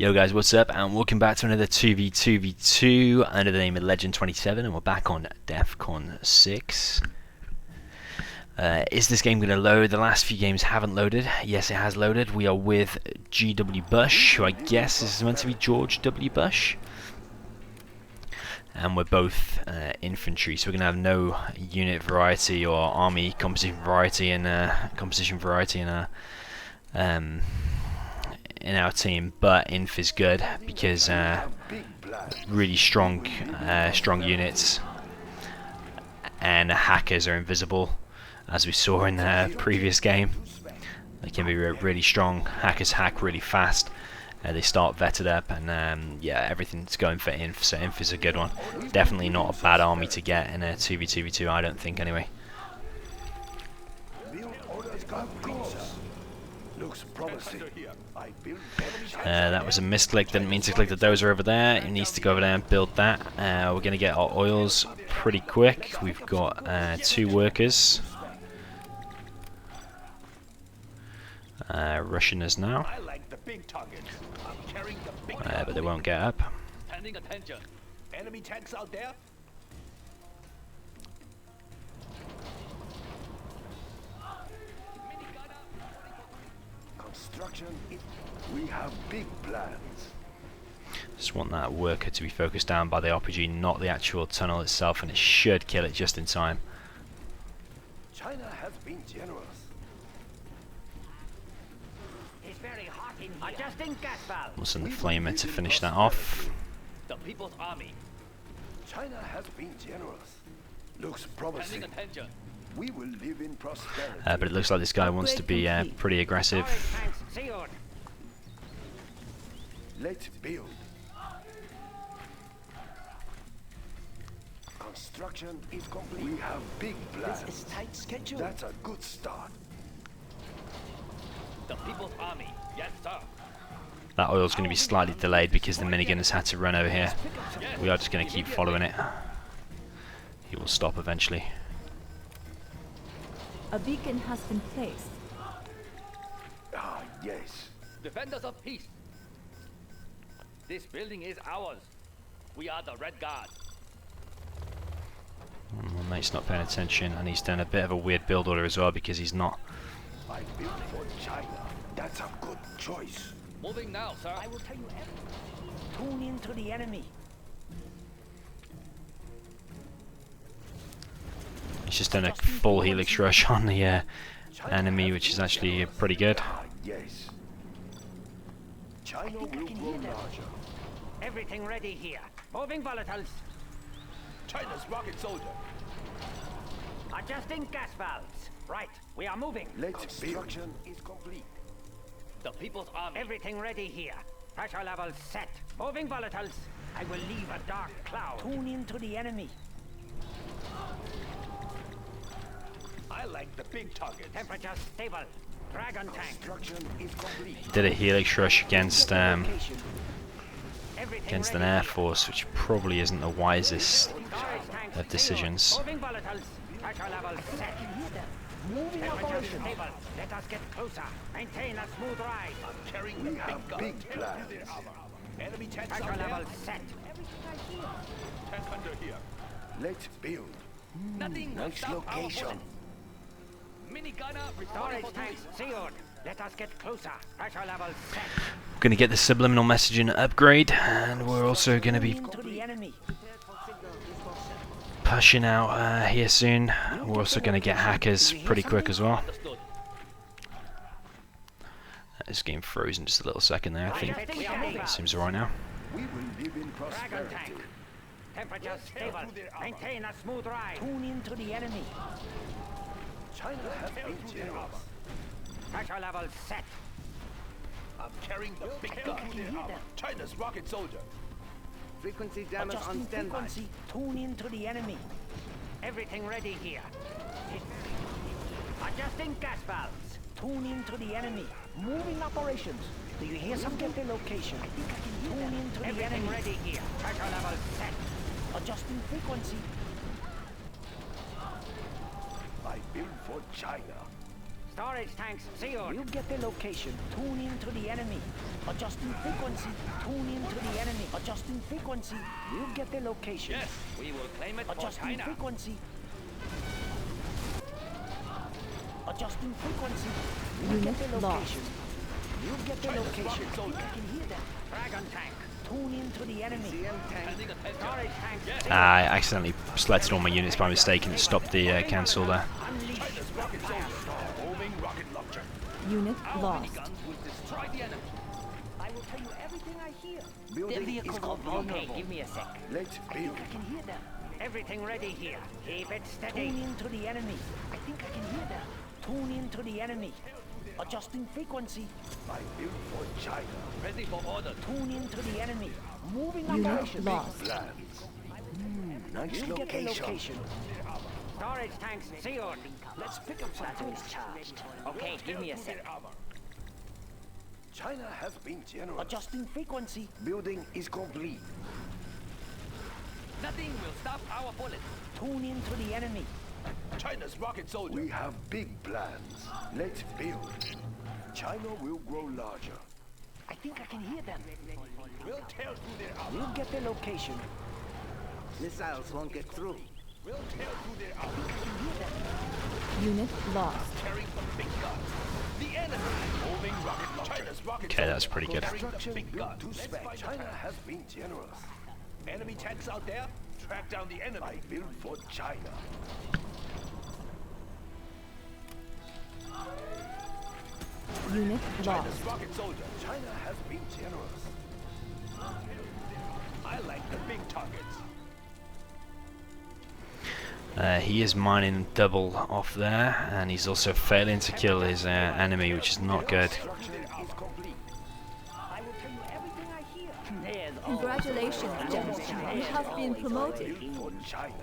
Yo guys, what's up, and welcome back to another 2v2v2 under the name of Legend 27, and we're back on Defcon 6. Is this game going to load? The last few games haven't loaded. Yes, it has loaded. We are with G.W. Bush, who I guess is meant to be George W. Bush. And we're both infantry, so we're going to have no unit variety or army composition variety in our team, but inf is good because really strong units, and hackers are invisible, as we saw in the previous game. They can be really strong. Hackers hack really fast. They start vetted up, and yeah, everything's going for inf, so inf is a good one. Definitely not a bad army to get in a 2v2v2, I don't think, anyway. Looks promising. That was a misclick, didn't mean to click the dozer over there. It needs to go over there and build that. We're going to get our oils pretty quick. We've got 2 workers rushing us now, but they won't get up. Enemy tanks out there. We have big plans. Just want that worker to be focused down by the RPG, not the actual tunnel itself, and it should kill it just in time. China has been generous. It's very hot in here. Adjusting gas valve. We'll send the flamer to finish that off. The People's Army. China has been generous. Looks promising. We will live in prosperity. But it looks like this guy wants to be pretty aggressive. Let's build. Construction is complete. We have big plans. This is tight schedule. That's a good start. The People's Army. Yes, sir. That oil's going to be slightly delayed because the minigun has had to run over here. We are just going to keep following it. He will stop eventually. A beacon has been placed. Ah, yes. Defenders of peace. This building is ours. We are the Red Guard. My mate's not paying attention, and he's done a bit of a weird build order as well because he's not. I built for China. That's a good choice. Moving now, sir. I will tell you everything. Tune into the enemy. He's just done a full helix rush on the enemy, which is actually pretty good. Ah, yes. China will grow larger. Everything ready here. Moving volatiles. China's rocket soldier. Adjusting gas valves. Right, we are moving. Construction is complete. The People's Army. Everything ready here. Pressure levels set. Moving volatiles. I will leave a dark cloud. Tune into the enemy. I like the big target. Temperature stable. Dragon tank. Construction is complete. He did a helix rush against Everything an ready air here. force, which probably isn't the wisest Storage tanks of decisions. Moving volatiles. Pressure levels set. Temperature stable. Let us get closer. Maintain a smooth ride. Carrying we have big plans. Enemy tanks Pressure out there. levels set. Tank under here. Let's build. Nothing. Nice location. Mini gunner. Storage tanks sealed. Let us get closer. Pressure levels set. We're going to get the subliminal messaging upgrade, and we're also going to be To the enemy. pushing out here soon. We're also going to get hackers pretty quick as well. This game frozen just a little second there, I think. Seems alright now. We will live in Dragon prosperity. tank. Temperature stable. Maintain a smooth ride. Tune into the enemy. China has been generous. Pressure levels set. I'm carrying the big gun. China's rocket soldier. Frequency jammers on standby. Tune into the enemy. Everything ready here. Adjusting gas valves. Tune into the enemy. Moving operations. Do you hear some get the location? Tune into the enemy. Everything ready here. Pressure levels set. Adjusting frequency. I built for China. Storage tanks sealed. We'll get the location. Tune in to the enemy. Adjusting frequency. Tune in to the enemy. Adjusting frequency. We'll get the location. Yes, we will claim it for Adjusting China. frequency. Adjusting frequency. Unit Get the lost. location. We'll get the location. I can hear them. Dragon tank. Tune in to the enemy. CM tank. Pending attention. Storage tanks sealed. I accidentally selected all my units by mistake and it stopped the cancel there. Unleash the firestorm. Homing rocket launcher. Unit lost. Guns will destroy the enemy. I will tell you everything I hear. Building is complete. Okay, give me a sec. Let's build. I can hear them. Everything ready here. Keep it steady. Tune in to the enemy. I think I can hear them. Tune in to the enemy. Adjusting frequency. I built for China. Ready for order. Tune in to the enemy. Moving Unit operations. lost. Plans. Nice We'll get the location. location. Storage tanks sealed. Let's pick up some batteries charged. Okay, give me a sec. China has been generous. Adjusting frequency. Building is complete. Nothing will stop our bullets. Tune in to the enemy. China's rocket soldier. We have big plans. Let's build. China will grow larger. I think I can hear them. We'll tear through their armor. We'll get the location. Missiles won't get through. We'll tear through their armor. I can hear them. Unit lost. Carrying some big guns. The enemy. Moving rocket launcher. China's rocket Okay, that's pretty good. Construction big built guns. to Let's spec. fight the China tanks. has been generous. Enemy tanks out there. Track down the enemy. I built for China. Unit lost. China's rocket soldier. China has been generous. I like the big targets. He is mining double off there, and he's also failing to kill his enemy, which is not good. Construction is complete. I will tell you everything I hear. There's Congratulations, General. You have been promoted. Built for China.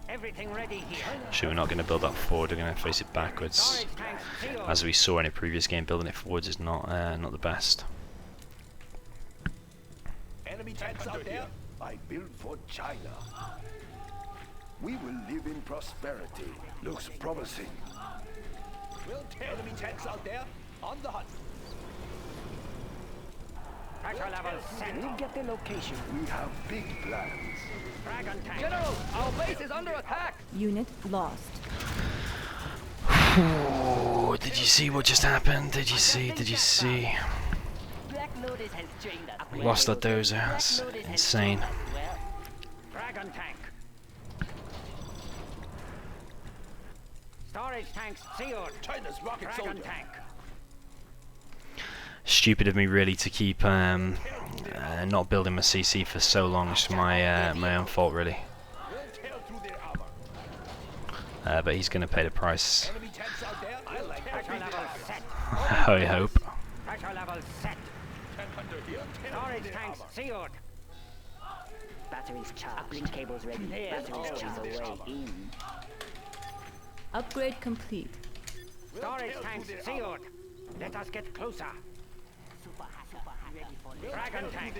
everything ready here. Actually, we're not going to build that forward, we're going to face it backwards. Storage tanks sealed. As we saw in a previous game, building it forwards is not the best. Enemy tanks out there. I built for China. We will live in prosperity. Looks promising. We'll tear enemy tanks out there. On the hunt. Pressure level set. We'll get the location. We have big plans. Dragon tank. General, our base is under attack. Unit lost. Oh, did you see what just happened? Did you see? Did you see? Black Lotus has joined us. We lost that dozer. That's insane. Dragon tank. Storage tanks sealed. China's rocket Dragon soldier. tank. Stupid of me, really, to keep not building my CC for so long. It's my my own fault, really. We'll tear through their armor. But he's going to pay the price. Enemy tanks out there. I like the Pressure big level targets. set. I hope. Pressure level set. Tank hunter here. Tear through Storage their tanks armor. sealed. Batteries charged. Uplink cables ready. Batteries charged. Way in. Upgrade complete. Storage tanks sealed. Let us get closer. Dragon tank.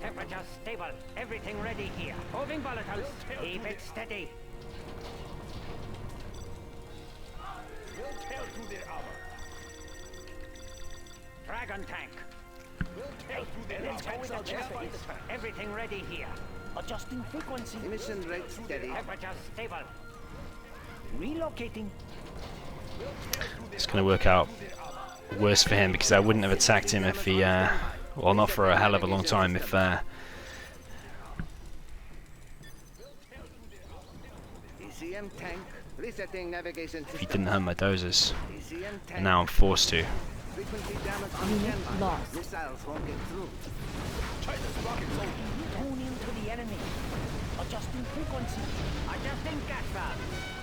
Temperature stable. Everything ready here. Moving volatiles. Keep it steady. We'll tear through their armor. Dragon tank. We'll tear through their armor. Tanks out there. Fight the tank. Everything ready here. Adjusting frequency. Emission rate steady. Temperature stable. Relocating. It's going to work out worse for him because I wouldn't have attacked him if he, well, not for a hell of a long time if ECM tank. Resetting navigation he system. didn't have my dozers. ECM tank. And now I'm forced to. Frequency damage on Unit standby. lost. Missiles won't get through. China's rocket soldier. Tune into the enemy. Adjusting frequency. Adjusting gas valve.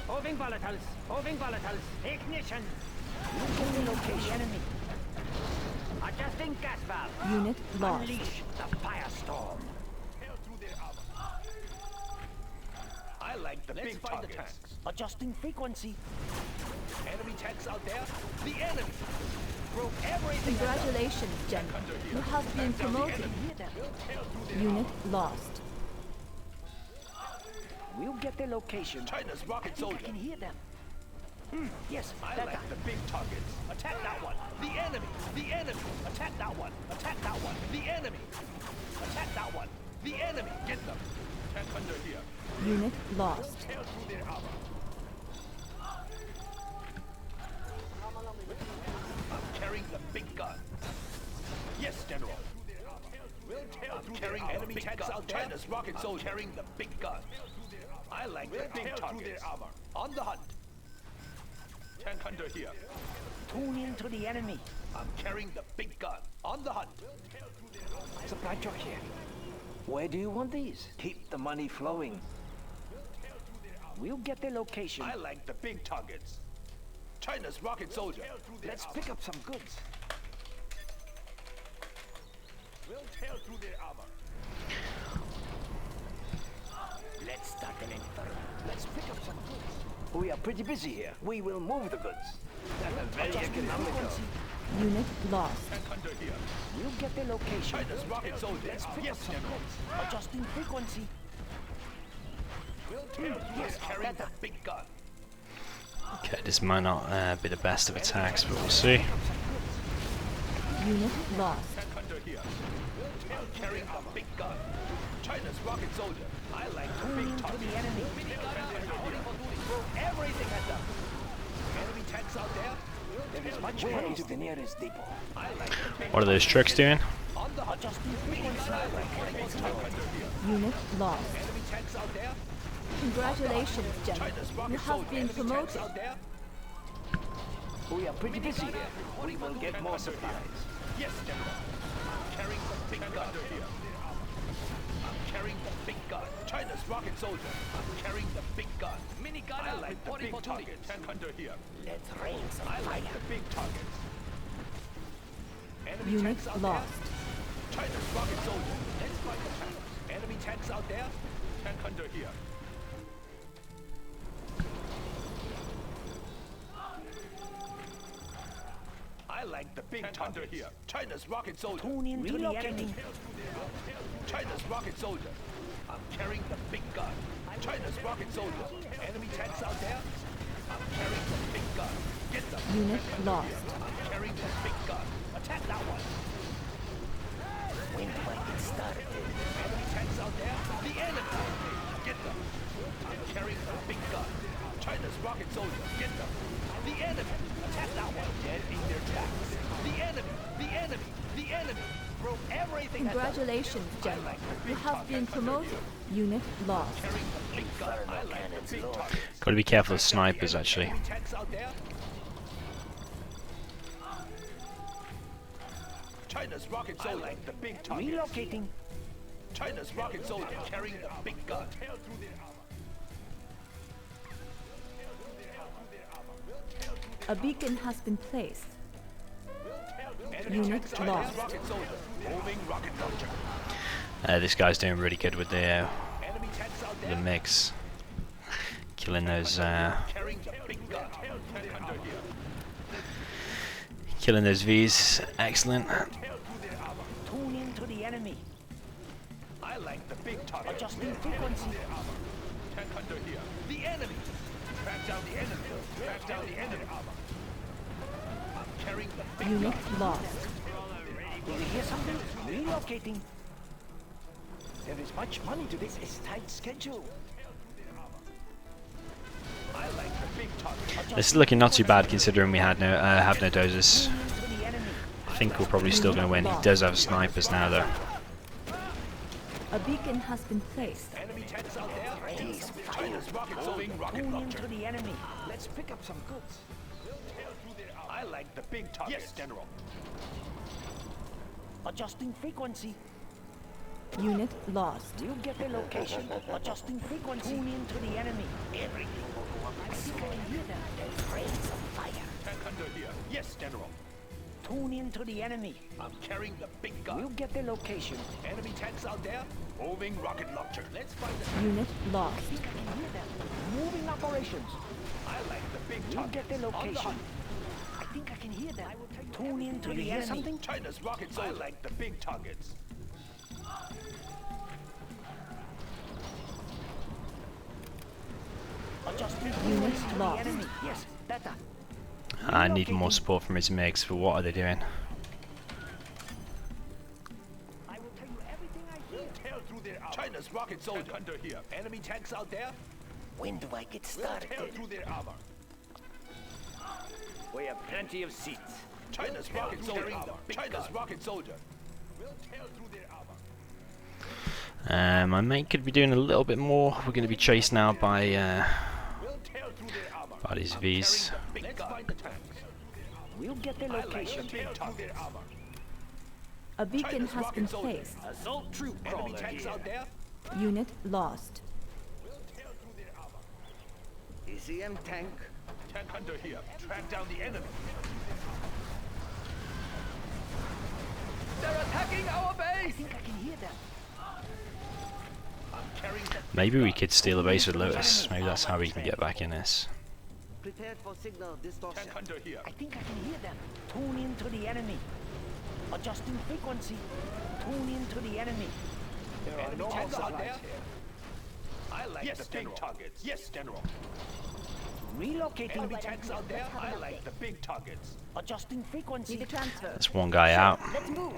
Moving volatiles. Moving volatiles. Ignition. Looking the location. Enemy. Adjusting gas valve. Unit lost. Unleash the firestorm. Tear through their armor. I like the big targets. Tanks. Adjusting frequency. Enemy tanks out there. The enemy. Broke everything. Congratulations, General. You have been promoted. Hear them. Unit lost. We'll get the location. China's rocket I soldier. can hear them. Yes, I that like the big targets. Attack that one. The enemy. The enemy. Attack that one. Attack that one. The enemy. Attack that one. The enemy. Get them. Tank under here. Unit lost. Tear through their armor. I'm carrying the big gun. Yes, General. We'll tear through carrying enemy tanks out there. China's rocket soldier carrying the big gun. I like the big targets. Armor. On the hunt. Tank under here. tune in to the enemy. I'm carrying the big gun. On the hunt. Supply truck here. Where do you want these? Keep the money flowing. We'll get their location. I like the big targets. China's rocket soldier. Let's pick up some goods. We'll tear through their armor. Let's start an inferno. Let's pick up some goods. We are pretty busy here. We will move the goods. Very economical. Unit lost. Tank under here. We'll get their location. China's rocket soldier. Let's pick Yes, up some General. goods. Adjusting frequency. We'll tear through Yes, carrying the better. big gun. Okay, this might not be the best of attacks, but we'll see. Unit lost. Tank under here. I'm carrying the big gun. China's rocket soldier. I like the Tune big in to target. the enemy. Throw everything at them. Enemy tanks out there. There is much money to the nearest depot. I like the big What are those tricks doing? on the hunt. Adjusting frequency. I like the big target. Unit lost. Enemy tanks out there. Congratulations, General. China's You rocket have soldier. been Enemy tanks promoted. out there. We are pretty busy here. We will get more supplies. Yes, General. I'm carrying the big gun under here. I'm carrying the big gun. China's rocket soldier. I'm carrying the big gun. Minigun. I like the big target. Tank under here. Let's rain some I like fire. the big targets. Enemy Unit tanks out lost. there. China's rocket soldier. Let's fight the tanks. Enemy tanks out there. Tank under here. I like the big tank under here. China's rocket soldier. Tune in to the enemy. China's rocket soldier. I'm carrying the big gun. China's rocket soldier. Enemy tanks out there. I'm carrying the big gun. Get them. Unit lost. I'm carrying the big gun. Attack that one. When do I get started? Enemy tanks out there. The enemy. Get them. I'm carrying the big gun. China's rocket soldier. Get them. The enemy. Attack that one. Dead in their tracks. The enemy. The enemy. The enemy. Throw everything at them. Congratulations, General. You have been promoted. Unit lost. Carrying the big gun. I like the big targets. Got to be careful of snipers, actually. Enemy tanks out there. China's rocket soldier. I like the big targets. Relocating. China's rocket soldier carrying the big gun. A beacon has been placed. Enemy Unit tanks out there. lost. Rocket soldier. Moving rocket launcher. This guy's doing really good with the Enemy tanks out there. mix. Killing those Carrying the big gun. Tank under here. killing those V's. Excellent. Tune in to the enemy. I like the big target. Adjusting frequency. Tank under here. The enemy. Track down the enemy. Track down the enemy. I'm carrying the big Unit gun. lost. Do you hear something? Relocating. There is much money to this. It's tight schedule. I like the big target. This is looking not too bad considering we had no have no dozers. Tune in to the enemy. I think we're probably still going to win. He does have snipers now, though. A beacon has been placed. Enemy tanks out there. China's rocket soldier. Rocket Tune in launcher. to the enemy. Let's pick up some goods. I like the big target. Yes, General. Adjusting frequency. Unit lost. We'll get their location. Adjusting frequency. Tune in to the enemy. Everything will go up. I think I can hear them. There's rain some fire. Tank under here. Yes, General. Tune in to the enemy. I'm carrying the big gun. We'll get their location. Enemy tanks out there. Moving rocket launcher. Let's find the. Unit lost. I think I can hear them. Moving operations. I like the big We'll target. get their On the location. hunt. I think I can hear them. Tune in to Do you the hear enemy. something? China's rocket soldier. I like the big targets. Adjusting Unit frequency to the lost. enemy. Yes, better. I need more support from his MiGs, but what are they doing? I will tell you everything I hear. Tear through their armor. China's rocket soldier under here. Enemy tanks out there. When do I get We'll tear started? through their armor. We have plenty of seats. China's rocket soldier. China's rocket soldier. We'll tear through their armor. My mate could be doing a little bit more. We're going to be chased now by We'll tear through their armor. these Vs. Let's find the tanks. We'll get the I like location. to tear through their armor. A beacon China's has been rocket soldier. placed. Assault troop Enemy crawler tanks here. out there. Unit lost. We'll tear through their armor. ECM tank. Tank under here. Track down the enemy. They're attacking our I base. think I can hear them. I'm carrying the Maybe we could steal a base with Lotus. Maybe that's how we can get back in this. Prepared for signal distortion. tank under here. I think I can hear them. Tune in to the enemy. Adjusting frequency. Tune in to the enemy. There are no tanks out there. I like the big targets. Yes, General. Relocating. Enemy tanks out there. I like the big targets. Adjusting frequency. Need a transfer. That's one guy out. Let's move.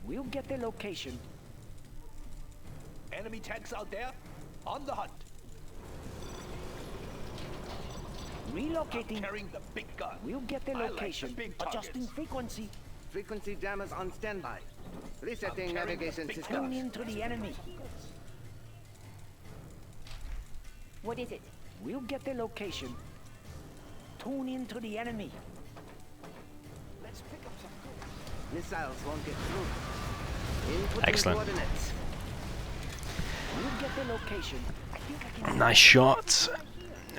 We'll get the location. Enemy tanks out there. On the hunt. Relocating. Carrying the big gun. We'll get the I like the location. big Adjusting targets. frequency. Frequency jammers on standby. Resetting carrying the navigation big system. Tune in to the enemy. What is it? We'll get the location. Tune in to the enemy. Let's pick up some good. Missiles won't get through. Inputting Excellent. coordinates. We'll get the location. I think I can. Nice shot.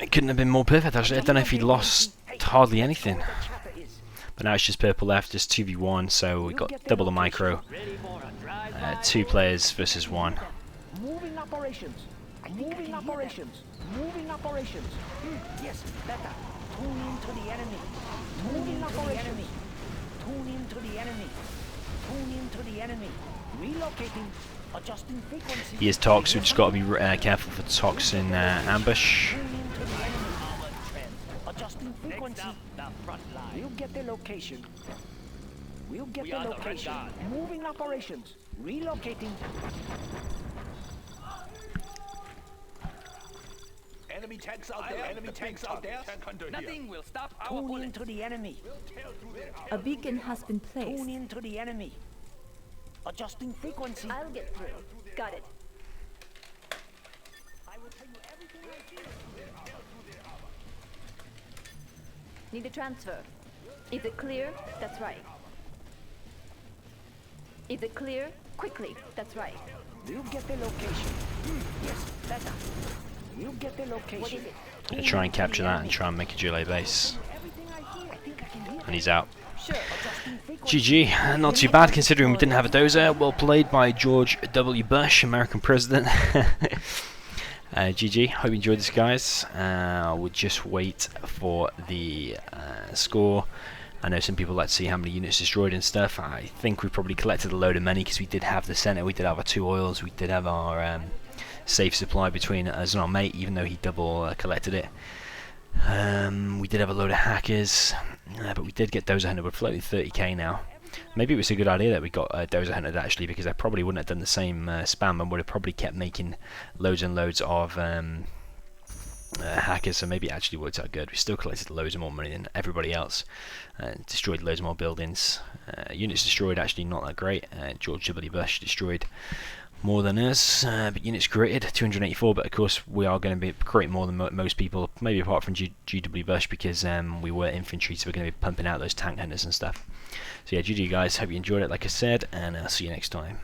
It couldn't have been more perfect actually. I don't know if he lost hardly anything. Where the chopper is. But now it's just purple left, just 2v1, so we We'll got get the double the location. micro. Ready for a drive-by. 2 players versus 1. Moving operations. Moving operations. Moving operations. Yes, better. Tune in to the enemy. Moving operations. Tune in to the enemy. Tune in to the enemy. Relocating. Adjusting frequency. He is Tox, we just got to be careful for Tox in ambush. Tune in to the enemy. Adjusting frequency. We'll get the location. We'll get the location. Moving operations. Relocating. Enemy tanks out there. Enemy tanks out there. Tank under Nothing will stop our Tune in to the enemy. A beacon has been Tune placed. in to the enemy. Adjusting frequency. I'll get through. Got it. I will tell you everything I see. Need a transfer. Is it clear? That's right. Is it clear? Quickly. That's right. We'll get the location. Yes, better. We'll get the location. What is it? Gonna try and capture that and try and make a Gile base. Everything I hear, I think I can hear. And he's out. Sure. Adjusting frequency. GG, not too bad considering we didn't have a dozer. Well played by George W. Bush, American president. GG, hope you enjoyed this, guys. We'll just wait for the score. I know some people like to see how many units destroyed and stuff. I think we probably collected a load of money because we did have the center, we did have our 2 oils, we did have our safe supply between us and our mate, even though he double collected it. We did have a load of hackers, but we did get dozer hunted. We're floating 30k now. Maybe it was a good idea that we got dozer hunted actually, because I probably wouldn't have done the same spam and would have probably kept making loads and loads of hackers, so maybe it actually worked out good. We still collected loads more money than everybody else, destroyed loads more buildings. Units destroyed actually not that great. George W. Bush destroyed more than us, but units created 284, but of course we are going to be creating more than most people, maybe apart from GW Bush, because we were infantry, so we're going to be pumping out those tank hunters and stuff. So yeah, GG guys, hope you enjoyed it like I said, and I'll see you next time.